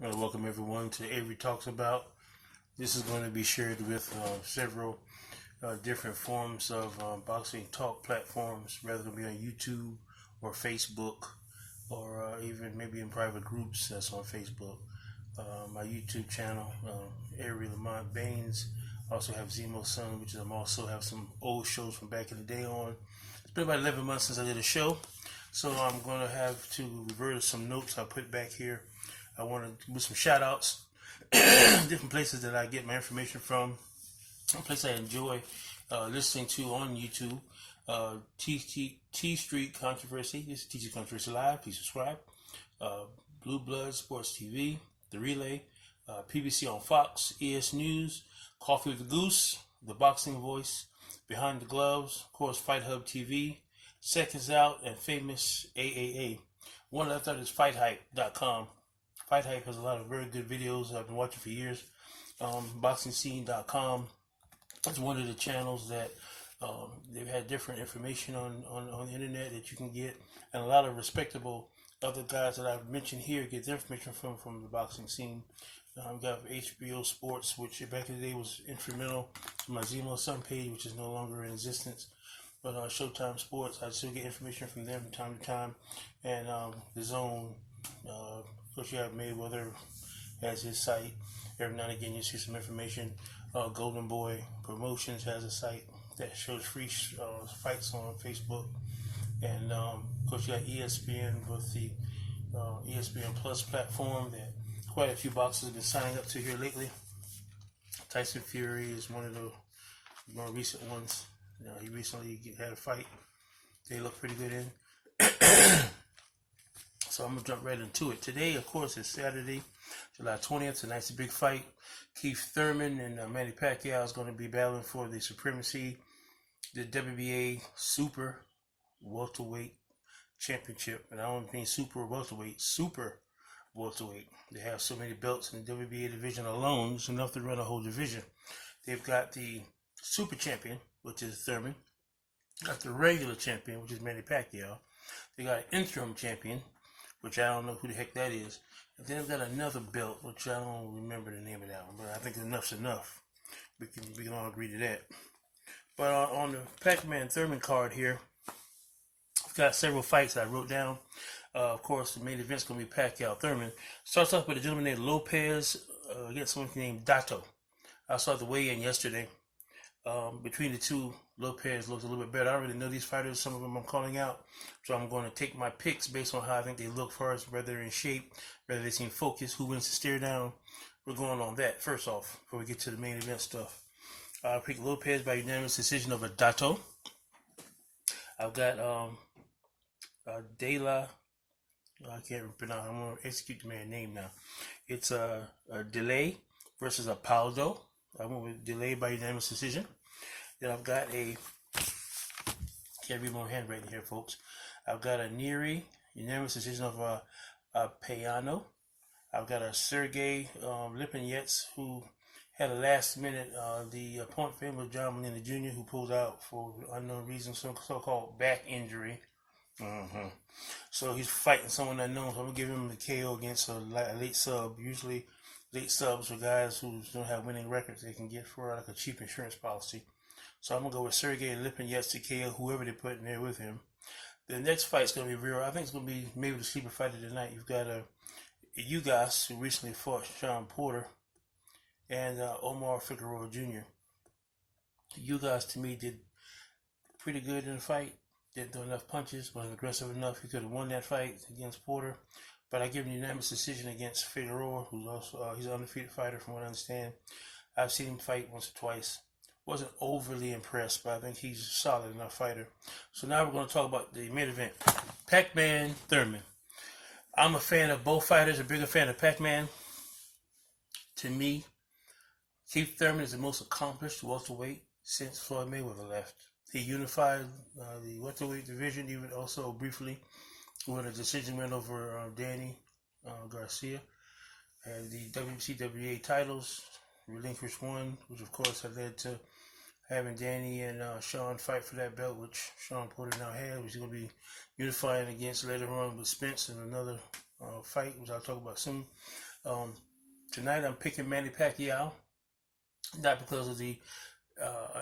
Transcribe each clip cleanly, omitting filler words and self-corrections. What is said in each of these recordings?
I want to welcome everyone to Avery Talks About. This is going to be shared with several different forms of boxing talk platforms, rather than be on YouTube or Facebook, or even maybe in private groups that's on Facebook. My YouTube channel, Avery Lamont Baines. I also have Zemo Son, which I'm also have some old shows from back in the day on. It's been about 11 months since I did a show, so I'm going to have to revert to some notes I put back here. I want to do some shout outs, different places that I get my information from, a place I enjoy listening to on YouTube. T Street Controversy, this is T Street Controversy Live, please subscribe. Blue Blood Sports TV, The Relay, PBC on Fox, ES News, Coffee with the Goose, The Boxing Voice, Behind the Gloves, of course, Fight Hub TV, Seconds Out, and Famous AAA. One I thought is FightHype.com. Fight Hype has a lot of very good videos I've been watching for years. BoxingScene.com is one of the channels that they've had different information on the internet that you can get, and a lot of respectable other guys that I've mentioned here get their information from the boxing scene. We've got HBO Sports, which back in the day was instrumental to my Zemo Son page, which is no longer in existence. But Showtime Sports, I still get information from them from time to time, and The Zone. Of course, you have Mayweather has his site. Every now and again, you see some information. Golden Boy Promotions has a site that shows free fights on Facebook. And, of course, you got ESPN with the ESPN Plus platform that quite a few boxers have been signing up to here lately. Tyson Fury is one of the more recent ones. He recently had a fight they look pretty good in. So I'm going to jump right into it. Today, of course, is Saturday, July 20th. Tonight's a big fight. Keith Thurman and Manny Pacquiao is going to be battling for the supremacy, the WBA Super Welterweight Championship. And I don't mean Super Welterweight, Super Welterweight. They have so many belts in the WBA division alone. It's enough to run a whole division. They've got the Super Champion, which is Thurman. Got the regular champion, which is Manny Pacquiao. They got an interim champion, which I don't know who the heck that is. And then they've got another belt, which I don't remember the name of that one, but I think enough's enough. We can all agree to that. But on the Pac-Man Thurman card here, I've got several fights I wrote down. Of course, the main event's going to be Pacquiao Thurman. Starts off with a gentleman named Lopez against someone named Dato. I saw the weigh-in yesterday. Between the two, Lopez looks a little bit better. I already know these fighters. Some of them I'm calling out. So I'm going to take my picks based on how I think they look first, whether they're in shape, whether they seem focused, who wins the stare down. We're going on that first off before we get to the main event stuff. I picked Lopez by unanimous decision over Dato. I've got De La. I can't pronounce. I'm going to execute the man's name now. It's a Delay versus a Paldo. I went with Delay by unanimous decision. Then I've got can't read my handwriting here, folks. I've got a Neri, unanimous decision of a Payano. I've got a Sergey Lipinets, who had a last minute, the opponent for him was John Molina Jr., who pulled out for unknown reasons, so-called back injury. So he's fighting someone unknown, so I'm going to give him the KO against a late sub. Usually late subs are guys who don't have winning records they can get for like a cheap insurance policy. So I'm going to go with Sergey Lipinets to KO whoever they put in there with him. The next fight's going to be real. I think it's going to be maybe the sleeper fight of the night. You've got Ugas, who recently fought Sean Porter, and Omar Figueroa Jr. Ugas, to me, did pretty good in the fight. Didn't throw enough punches, wasn't aggressive enough. He could have won that fight against Porter. But I give him a unanimous decision against Figueroa, who's also he's an undefeated fighter from what I understand. I've seen him fight once or twice. Wasn't overly impressed, but I think he's a solid enough fighter. So now we're going to talk about the main event. Pac-Man Thurman. I'm a fan of both fighters, a bigger fan of Pac-Man. To me, Keith Thurman is the most accomplished welterweight since Floyd Mayweather left. He unified the welterweight division, even also briefly with a decision win over Danny Garcia, and the WCWA titles relinquished one, which of course had led to having Danny and Sean fight for that belt, which Sean Porter now has, which is going to be unifying against later on with Spence and another fight, which I'll talk about soon. Tonight I'm picking Manny Pacquiao, not because of the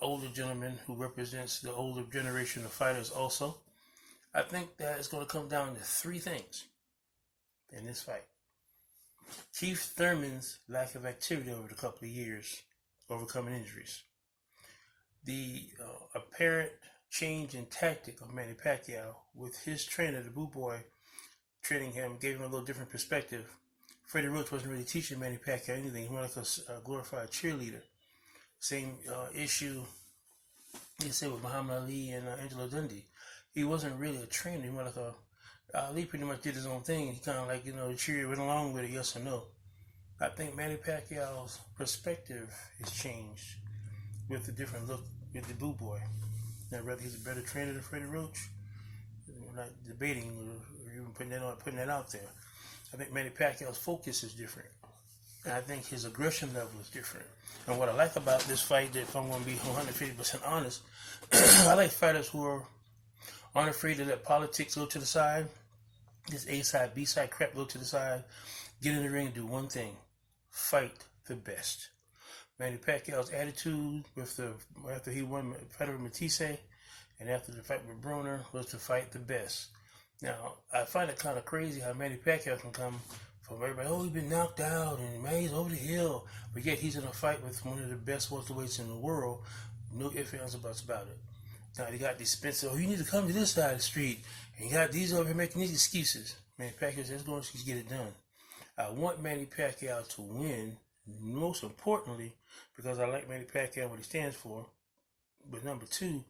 older gentleman who represents the older generation of fighters also. I think that it's going to come down to three things in this fight. Keith Thurman's lack of activity over the couple of years, overcoming injuries. The apparent change in tactic of Manny Pacquiao with his trainer, the Boot Boy, training him, gave him a little different perspective. Freddie Roach wasn't really teaching Manny Pacquiao anything. He was like a glorified cheerleader. Same issue you say with Muhammad Ali and Angelo Dundee. He wasn't really a trainer. He was like Ali pretty much did his own thing. He kind of like, cheered, went along with it, yes or no. I think Manny Pacquiao's perspective has changed with the different look with the Boot Boy. Now, whether he's a better trainer than Freddie Roach, we're not debating or even putting that out there. I think Manny Pacquiao's focus is different. And I think his aggression level is different. And what I like about this fight, that if I'm going to be 150% honest, I like fighters who aren't afraid to let politics go to the side, this A-side, B-side crap go to the side, get in the ring and do one thing: fight the best. Manny Pacquiao's attitude after he won the fight with Matisse and after the fight with Broner was to fight the best. Now, I find it kind of crazy how Manny Pacquiao can come from everybody, he's been knocked out and man, he's over the hill, but yet he's in a fight with one of the best welterweights in the world. No ifs, ands, or buts about it. Now, they got these Spencer, you need to come to this side of the street, and you got these over here making these excuses. Manny Pacquiao says, let's go and get it done. I want Manny Pacquiao to win, most importantly, because I like Manny Pacquiao, what he stands for. But number two,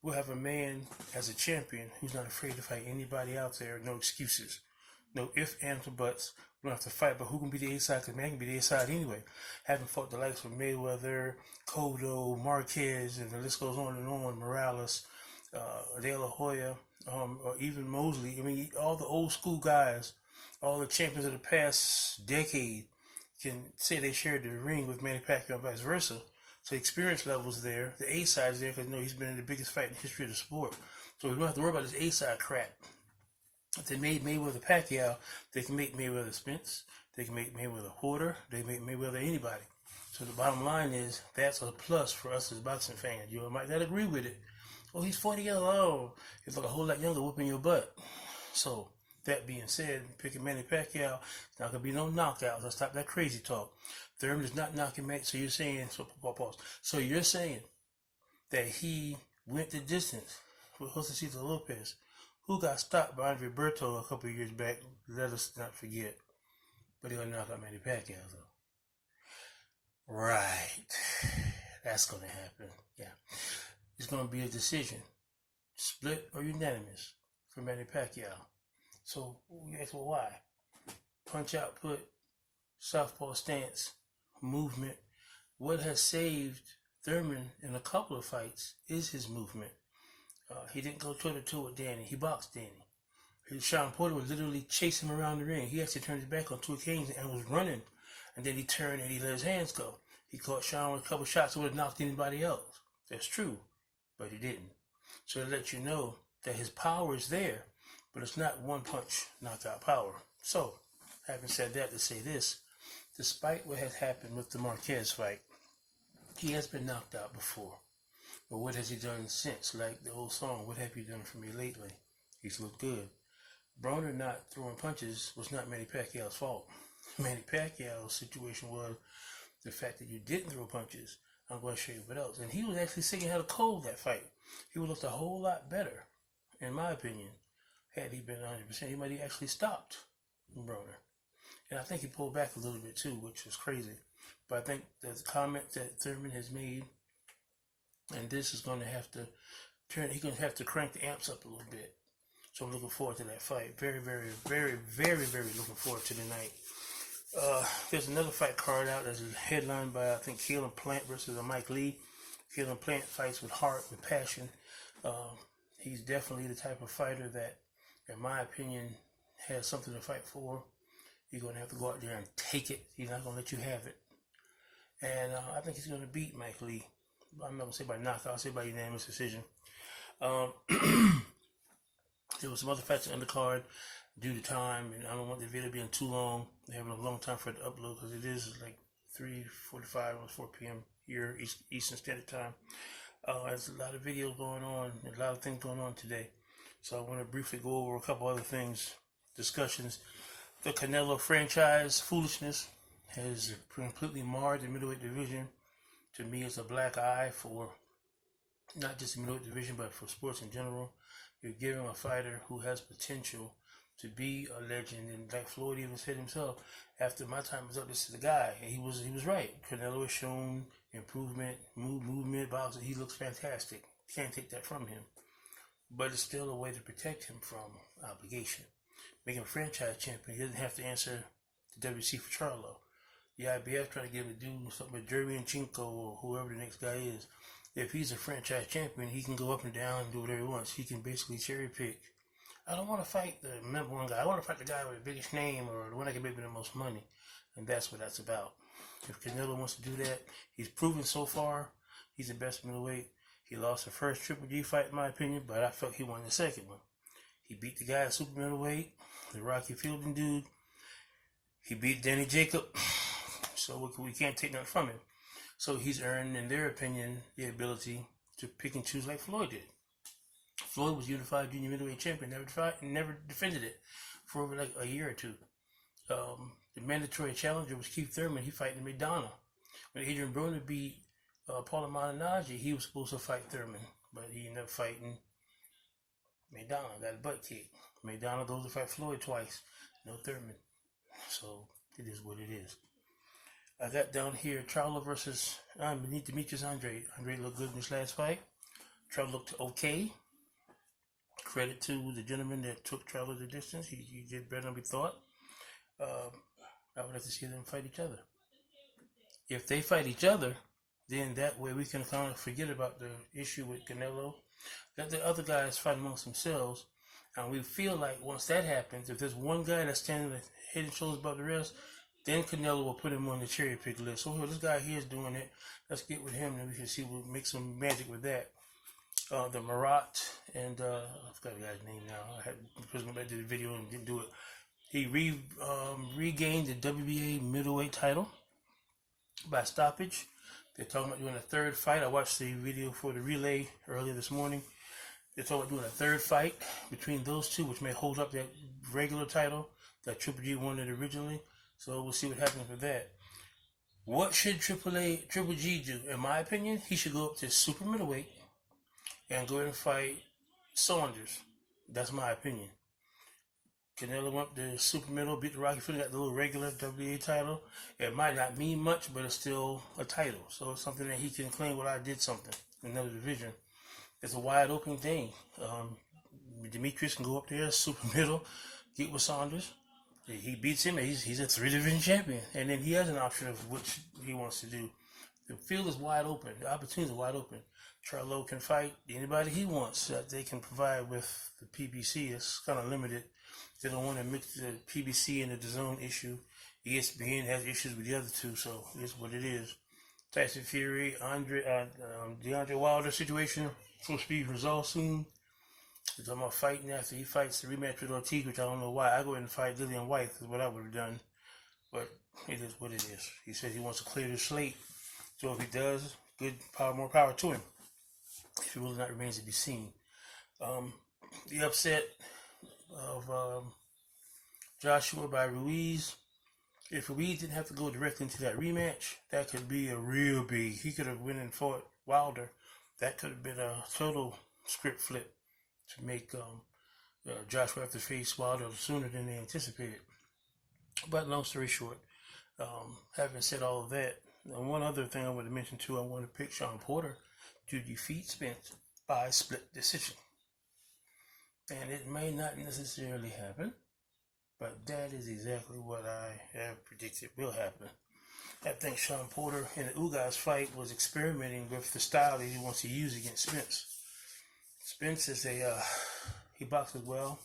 we'll have a man as a champion who's not afraid to fight anybody out there. No excuses. No ifs, ands, or buts. We don't have to fight, but who can be the A-side? Because man can be the A-side anyway. Having fought the likes of Mayweather, Cotto, Marquez, and the list goes on and on, Morales, De La Hoya, or even Mosley. I mean, all the old school guys, all the champions of the past decade can say they shared the ring with Manny Pacquiao and vice versa. So the experience level's there. The A-side is there because he's been in the biggest fight in the history of the sport. So we don't have to worry about this A-side crap. If they made Mayweather Pacquiao, they can make Mayweather Spence, they can make Mayweather Porter, they can make Mayweather anybody. So the bottom line is, that's a plus for us as boxing fans. You might not agree with it. Oh, he's 40 years old. He's like a whole lot younger whooping your butt. So, that being said, picking Manny Pacquiao, it's not going to be no knockouts. Let's stop that crazy talk. Thurman is not knocking Manny. So you're saying, So you're saying that he went the distance with Josecito Lopez, who got stopped by Andre Berto a couple of years back. Let us not forget. But he'll knock out Manny Pacquiao, though. Right. That's going to happen. Yeah. It's going to be a decision. Split or unanimous for Manny Pacquiao. So, you ask, well, why? Punch output, southpaw stance, movement. What has saved Thurman in a couple of fights is his movement. He didn't go toe-to-toe with Danny. He boxed Danny. Sean Porter would literally chase him around the ring. He actually turned his back on 2 occasions and was running. And then he turned and he let his hands go. He caught Sean with a couple shots that would have knocked anybody else. That's true. But he didn't. So to let you know that his power is there, but it's not one-punch knockout power. So, having said that, to say this, despite what has happened with the Marquez fight, he has been knocked out before. But what has he done since? Like the old song, what have you done for me lately? He's looked good. Broner not throwing punches was not Manny Pacquiao's fault. Manny Pacquiao's situation was the fact that you didn't throw punches. I'm going to show you what else. And he was actually singing how to cold that fight. He would look a whole lot better, in my opinion, had he been 100%. He might have actually stopped Broner. And I think he pulled back a little bit too, which was crazy. But I think the comment that Thurman has made, and this is going to have to he's going to have to crank the amps up a little bit. So I'm looking forward to that fight. Very, very, very, very, very looking forward to tonight. There's another fight card out that's headlined by, I think, Keelan Plant versus Mike Lee. Keelan Plant fights with heart, with passion. He's definitely the type of fighter that, in my opinion, has something to fight for. You're going to have to go out there and take it. He's not going to let you have it. And I think he's going to beat Mike Lee. I'm not going to say by knockout. I'll say by unanimous decision. There was some other fights on the card due to time, and I don't want the video being too long. They have a long time for it to upload because it is like 3:45 or 4 p.m. here Eastern Standard Time. There's a lot of videos going on, a lot of things going on today. So I want to briefly go over a couple other things, discussions. The Canelo franchise foolishness has completely marred the middleweight division. To me, it's a black eye for not just the middleweight division, but for sports in general. You're giving a fighter who has potential to be a legend, and like Floyd even said himself, after my time was up, this is the guy. And he was right. Canelo has shown improvement, movement, boxing. He looks fantastic. Can't take that from him. But it's still a way to protect him from obligation. Make him a franchise champion. He doesn't have to answer the WC for Charlo. The IBF trying to give a dude something with Jeremy and Chinko or whoever the next guy is. If he's a franchise champion, he can go up and down and do whatever he wants. He can basically cherry pick. I don't want to fight the number one guy. I want to fight the guy with the biggest name or the one that can make me the most money. And that's what that's about. If Canelo wants to do that, he's proven so far he's the best middleweight. He lost the first Triple G fight, in my opinion, but I felt he won the second one. He beat the guy at super middleweight, the Rocky Fielding dude. He beat Danny Jacob, so we can't take nothing from him. So he's earned, in their opinion, the ability to pick and choose like Floyd did. Floyd was unified junior middleweight champion, never defended it for over like a year or two. The mandatory challenger was Keith Thurman. He fighting McDonough. When Adrian Broner beat Paul Malignaggi, he was supposed to fight Thurman, but he ended up fighting McDonough. Got a butt kick. McDonough goes to fight Floyd twice. No Thurman. So it is what it is. I got down here Charlo versus Demetrius Andre. Andre looked good in his last fight. Charlo looked okay. Credit to the gentleman that took Charlo the distance. He did better than we thought. I would like to see them fight each other. If they fight each other, then that way we can kind of forget about the issue with Canelo. Let the other guys fight amongst themselves. And we feel like once that happens, if there's one guy that's standing head and shoulders above the rest, then Canelo will put him on the cherry pick list. So this guy here is doing it. Let's get with him and we can see we'll make some magic with that. The Marat and I forgot the guy's name now. I had because I did the video and didn't do it. He regained the WBA middleweight title by stoppage. They're talking about doing a third fight. I watched the video for the relay earlier this morning. They're talking about doing a third fight between those two, which may hold up that regular title that Triple G wanted originally. So we'll see what happens with that. What should Triple G do? In my opinion, he should go up to super middleweight and go ahead and fight Saunders. That's my opinion. Canelo went to super middle, beat the Rocky Fielding, got the little regular WBA title. It might not mean much, but it's still a title. So it's something that he can claim, well, I did something in another division. It's a wide open thing. Demetrius can go up there, super middle, get with Saunders. He beats him, he's a 3-division champion. And then he has an option of which he wants to do. The field is wide open. The opportunities are wide open. Charlo can fight anybody he wants that they can provide with the PBC. It's kind of limited. They don't want to mix the PBC and the DAZN issue. ESPN has issues with the other two, so it's what it is. Tyson Fury, Deontay Wilder situation supposed to be resolved soon. They're talking about fighting after he fights the rematch with Ortiz, which I don't know why. I go ahead and fight Dillian White is what I would have done, but it is what it is. He said he wants to clear the slate, so if he does, more power to him. If it will not remains to be seen. The upset of Joshua by Ruiz. If Ruiz didn't have to go directly into that rematch, that could be a real big. He could have went and fought Wilder. That could have been a total script flip to make Joshua have to face Wilder sooner than they anticipated. But long story short, having said all of that, one other thing I want to mention too, I want to pick Sean Porter to defeat Spence by split decision. And it may not necessarily happen, but that is exactly what I have predicted will happen. I think Sean Porter in the Ugas fight was experimenting with the style that he wants to use against Spence. Spence is he boxes well.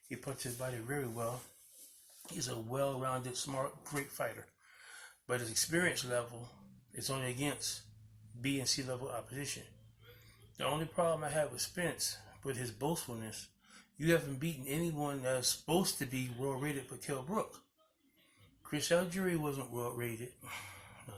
He punches his body very well. He's a well-rounded, smart, great fighter. But his experience level is only against B and C level opposition. The only problem I have with Spence, with his boastfulness, You haven't beaten anyone that's supposed to be world rated but Kell Brook. Chris Algieri wasn't world rated. No.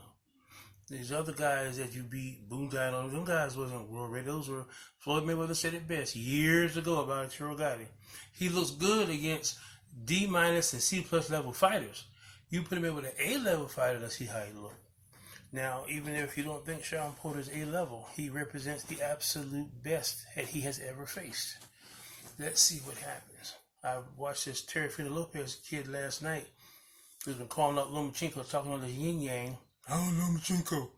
These other guys that you beat, Boone died on, them guys wasn't world rated. Those were, Floyd Mayweather said it best years ago about Arturo Gatti. He looks good against D- and C+ level fighters. You put him in with an A level fighter, let's see how he looks. Now, even if you don't think Sean Porter's A level, he represents the absolute best that he has ever faced. Let's see what happens. I watched this Teofimo Lopez kid last night who's been calling out Lomachenko, talking on the yin yang. Oh, Lomachenko.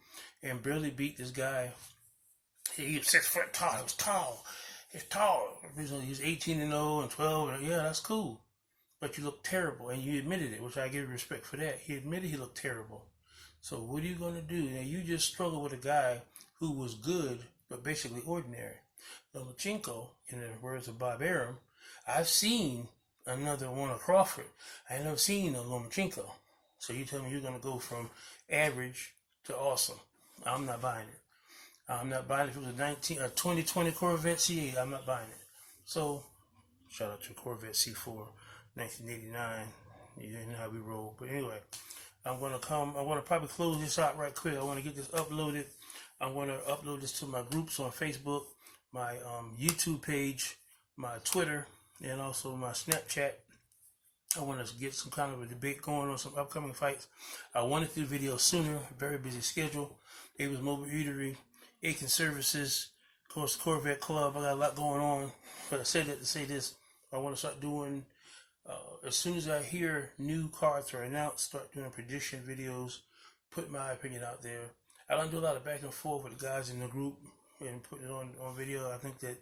And barely beat this guy. He was 6 foot tall. He was tall. He's tall. He's 18 and 0 and 12. And yeah, that's cool. But you look terrible. And you admitted it, which I give you respect for that. He admitted he looked terrible. So what are you going to do? Now, you just struggled with a guy who was good, but basically ordinary. Lomachenko, in the words of Bob Arum, I've seen another Warner Crawford. I ain't never seen a Lomachenko. So you tell me you're going to go from average to awesome. I'm not buying it. I'm not buying it. If it was a 2020 Corvette C8, I'm not buying it. So, shout out to Corvette C4, 1989. You know how we roll. But anyway, I'm going to probably close this out right quick. I want to get this uploaded. I'm going to upload this to my groups on Facebook, my YouTube page, my Twitter, and also my Snapchat. I want to get some kind of a debate going on some upcoming fights. I wanted to do video sooner. Very busy schedule. Davis Mobile Eatery, Aiken Services, of course, Corvette Club. I got a lot going on. But I said that to say this. I want to start doing, as soon as I hear new cards are announced, start doing prediction videos, put my opinion out there. I don't do a lot of back and forth with the guys in the group and putting it on video. I think that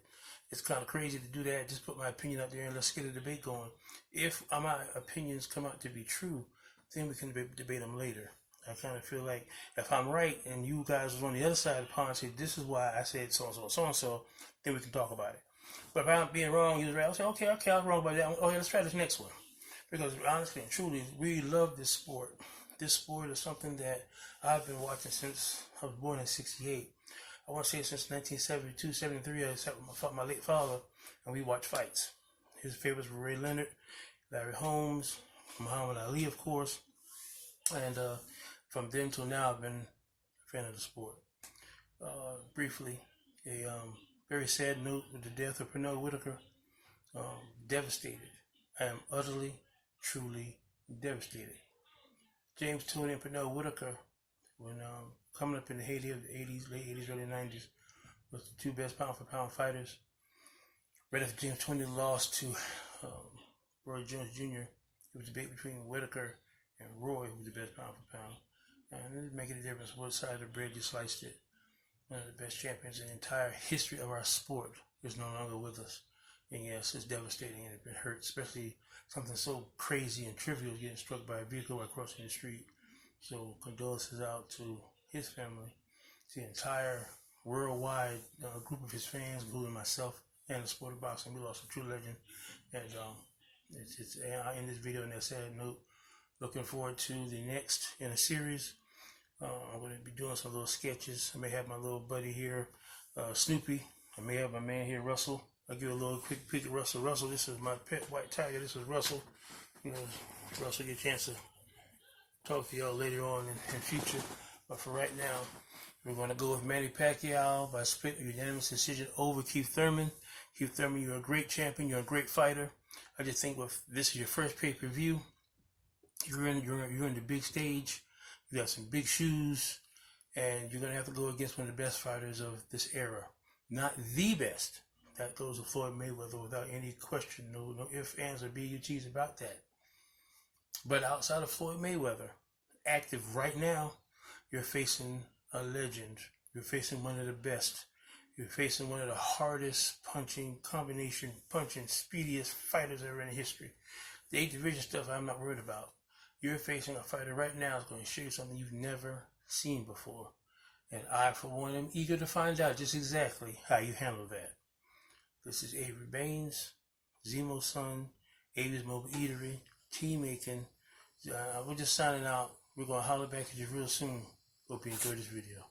it's kind of crazy to do that. Just put my opinion out there and let's get a debate going. If my opinions come out to be true, then we can debate them later. I kind of feel like if I'm right and you guys was on the other side of the pond and say, this is why I said so-and-so, then we can talk about it. But if I'm being wrong, you was right, I'll say, okay, I was wrong about that. Okay, let's try this next one. Because honestly and truly, we love this sport. This sport is something that I've been watching since I was born in '68. I want to say since 1972, 73, I sat with my late father, and we watched fights. His favorites were Ray Leonard, Larry Holmes, Muhammad Ali, of course. And from then till now, I've been a fan of the sport. Briefly, a very sad note with the death of Pernell Whitaker. Devastated. I am utterly, truly devastated. James Toney and Pernell Whitaker, when coming up in the heyday of the 80s, late 80s, early 90s, was the two best pound-for-pound fighters. Right after James Toney lost to Roy Jones Jr., it was a debate between Whitaker and Roy, who was the best pound-for-pound. And it didn't make any difference what side of the bread you sliced it. One of the best champions in the entire history of our sport is no longer with us. And yes, it's devastating and it hurts, especially something so crazy and trivial as getting struck by a vehicle while crossing the street. So condolences out to his family, to the entire worldwide group of his fans, including myself and the sport of boxing. We lost a true legend. And it's I end this video on that sad note. Looking forward to the next in a series. I'm going to be doing some little sketches. I may have my little buddy here, Snoopy. I may have my man here, Russell. I'll give a little quick peek at Russell. Russell, this is my pet white tiger. This is Russell. You know, Russell, get a chance to talk to y'all later on in future. But for right now, we're going to go with Manny Pacquiao by split unanimous decision over Keith Thurman. Keith Thurman, you're a great champion. You're a great fighter. I just think if this is your first pay-per-view, you're in the big stage. You got some big shoes, and you're going to have to go against one of the best fighters of this era. Not the best. That goes to Floyd Mayweather without any question. No ifs, ands, or buts about that. But outside of Floyd Mayweather, active right now, you're facing a legend. You're facing one of the best. You're facing one of the hardest punching, speediest fighters ever in history. The 8 division stuff I'm not worried about. You're facing a fighter right now that's going to show you something you've never seen before. And I, for one, am eager to find out just exactly how you handle that. This is Avery Baines, Zemo's son, Avery's Mobile Eatery, Team Aiken. We're just signing out. We're going to holler back at you real soon. Hope you enjoyed this video.